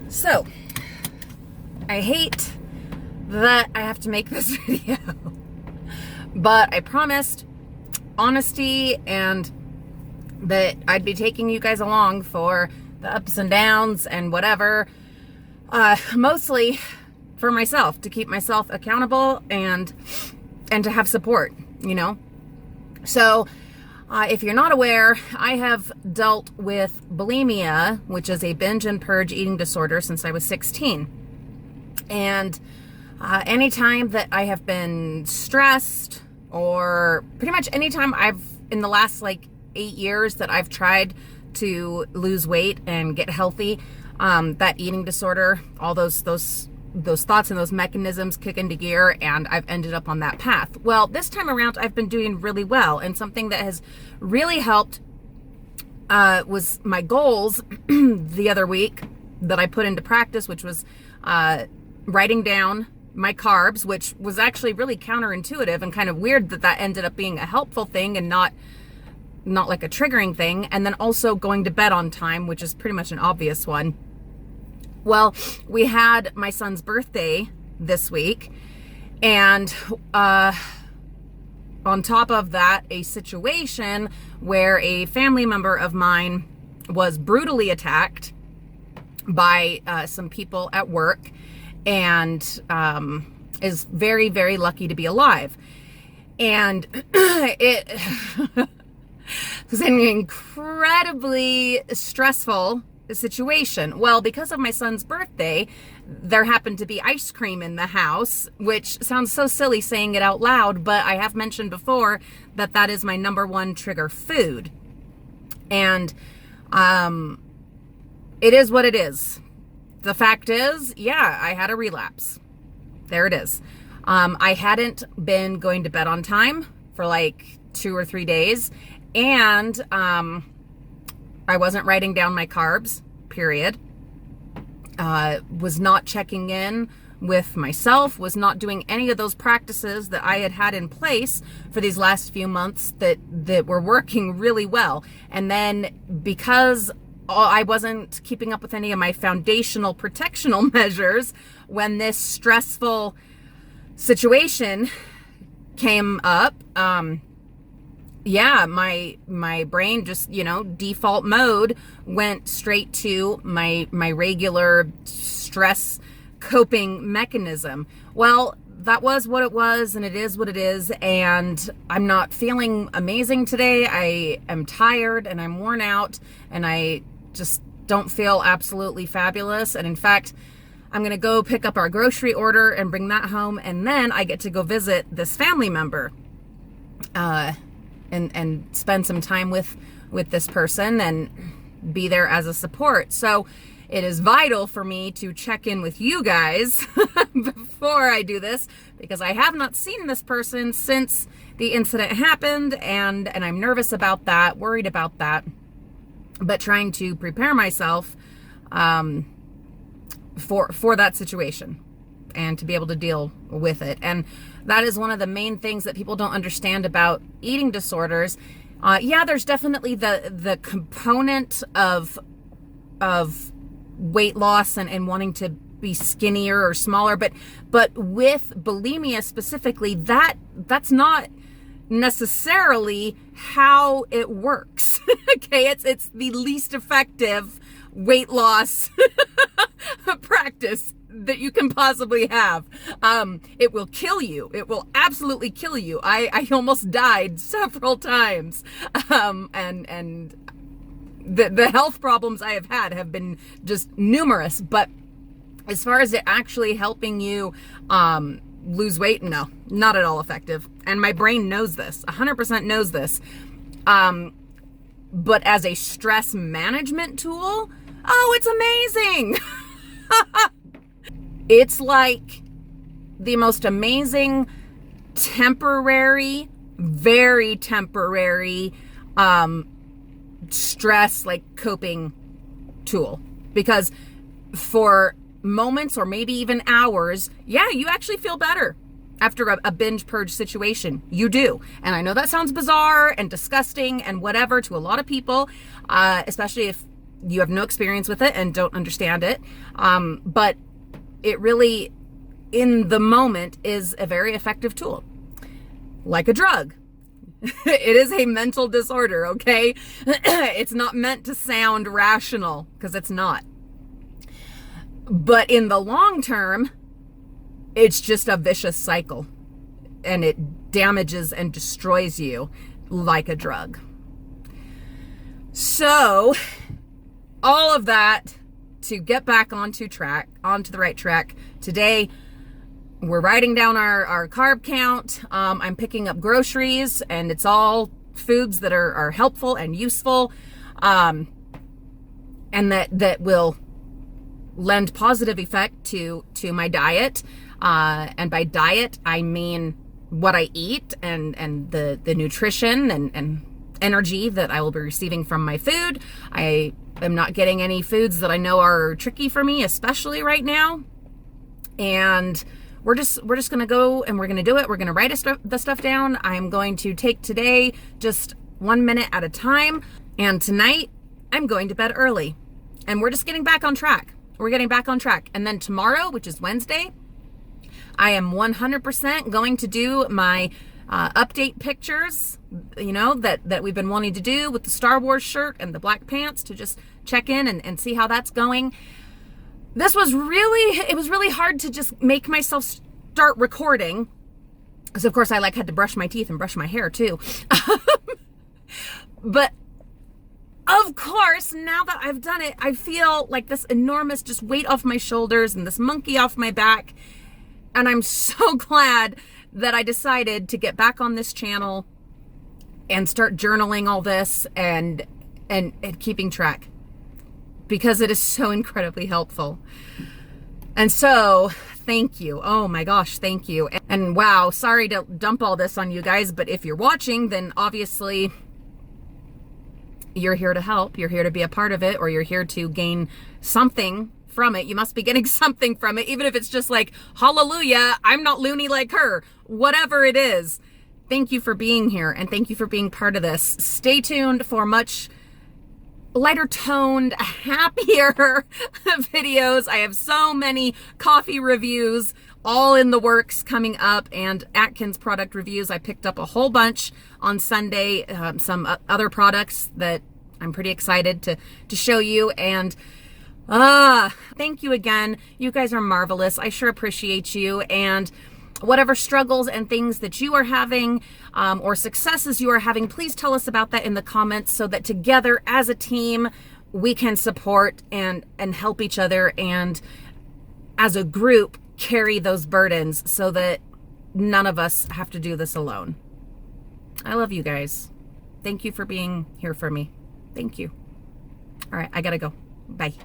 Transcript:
So, I hate that I have to make this video, but I promised honesty and that I'd be taking you guys along for the ups and downs and whatever, mostly for myself, to keep myself accountable and to have support, you know? So, if you're not aware, I have dealt with bulimia, which is a binge and purge eating disorder, since I was 16. And anytime that I have been stressed, or pretty much anytime in the last 8 years that I've tried to lose weight and get healthy, that eating disorder, all those thoughts and those mechanisms kick into gear, and I've ended up on that path. Well, this time around, I've been doing really well, and something that has really helped was my goals the other week that I put into practice, which was writing down my carbs, which was actually really counterintuitive and kind of weird that ended up being a helpful thing and not like a triggering thing, and then also going to bed on time, which is pretty much an obvious one. Well, we had my son's birthday this week, and on top of that, a situation where a family member of mine was brutally attacked by some people at work, and is very, very lucky to be alive. And it was an incredibly stressful situation. Well, because of my son's birthday, there happened to be ice cream in the house, which sounds so silly saying it out loud, but I have mentioned before that is my number one trigger food. And it is what it is. The fact is, yeah, I had a relapse. There it is. I hadn't been going to bed on time for 2 or 3 days, and I wasn't writing down my carbs, period. Was not checking in with myself, was not doing any of those practices that I had in place for these last few months that were working really well. And then because I wasn't keeping up with any of my foundational protectional measures, when this stressful situation came up, yeah, my brain just, default mode went straight to my regular stress coping mechanism. Well, that was what it was, and it is what it is, and I'm not feeling amazing today. I am tired, and I'm worn out, and I just don't feel absolutely fabulous. And in fact, I'm going to go pick up our grocery order and bring that home, and then I get to go visit this family member. And spend some time with this person and be there as a support. So it is vital for me to check in with you guys before I do this, because I have not seen this person since the incident happened, and I'm nervous about that, worried about that, but trying to prepare myself for that situation and to be able to deal with it. And that is one of the main things that people don't understand about eating disorders. Yeah, there's definitely the component of weight loss and wanting to be skinnier or smaller, but with bulimia specifically, that's not necessarily how it works. Okay, it's the least effective weight loss practice that you can possibly have. It will kill you. It will absolutely kill you. I almost died several times. And the health problems I have had have been just numerous. But as far as it actually helping you lose weight, no, not at all effective. And my brain knows this, 100% knows this. But as a stress management tool, oh, it's amazing. It's like the most amazing temporary, very temporary stress coping tool, because for moments or maybe even hours, yeah, you actually feel better after a binge purge situation. You do. And I know that sounds bizarre and disgusting and whatever to a lot of people, especially if you have no experience with it and don't understand it. But it really, in the moment, is a very effective tool, like a drug. It is a mental disorder, okay? It's not meant to sound rational, because it's not. But in the long term, it's just a vicious cycle, and it damages and destroys you like a drug. So, all of that to get back onto the right track. Today, we're writing down our carb count. I'm picking up groceries, and it's all foods that are helpful and useful, and that will lend positive effect to my diet. And by diet, I mean what I eat and the nutrition and energy that I will be receiving from my food. I am not getting any foods that I know are tricky for me, especially right now. And we're just going to go and we're going to do it. We're going to write the stuff down. I'm going to take today just 1 minute at a time. And tonight I'm going to bed early, and we're just getting back on track. We're getting back on track. And then tomorrow, which is Wednesday, I am 100% going to do my update pictures, that we've been wanting to do with the Star Wars shirt and the black pants, to just check in and see how that's going. It was really hard to just make myself start recording, because of course I had to brush my teeth and brush my hair too. But of course, now that I've done it, I feel like this enormous just weight off my shoulders and this monkey off my back. And I'm so glad that I decided to get back on this channel and start journaling all this and keeping track, because it is so incredibly helpful. And so, thank you. Oh my gosh, thank you. And wow, sorry to dump all this on you guys, but if you're watching, then obviously you're here to help. You're here to be a part of it, or you're here to gain something from it. You must be getting something from it, even if it's just like, hallelujah, I'm not loony like her. Whatever it is, thank you for being here, and thank you for being part of this. Stay tuned for much lighter toned, happier videos. I have so many coffee reviews all in the works coming up, and Atkins product reviews. I picked up a whole bunch on Sunday, some other products that I'm pretty excited to show you. And thank you again. You guys are marvelous. I sure appreciate you. And whatever struggles and things that you are having, or successes you are having, please tell us about that in the comments, so that together as a team, we can support and help each other, and as a group carry those burdens, so that none of us have to do this alone. I love you guys. Thank you for being here for me. Thank you. All right, I gotta go. Bye.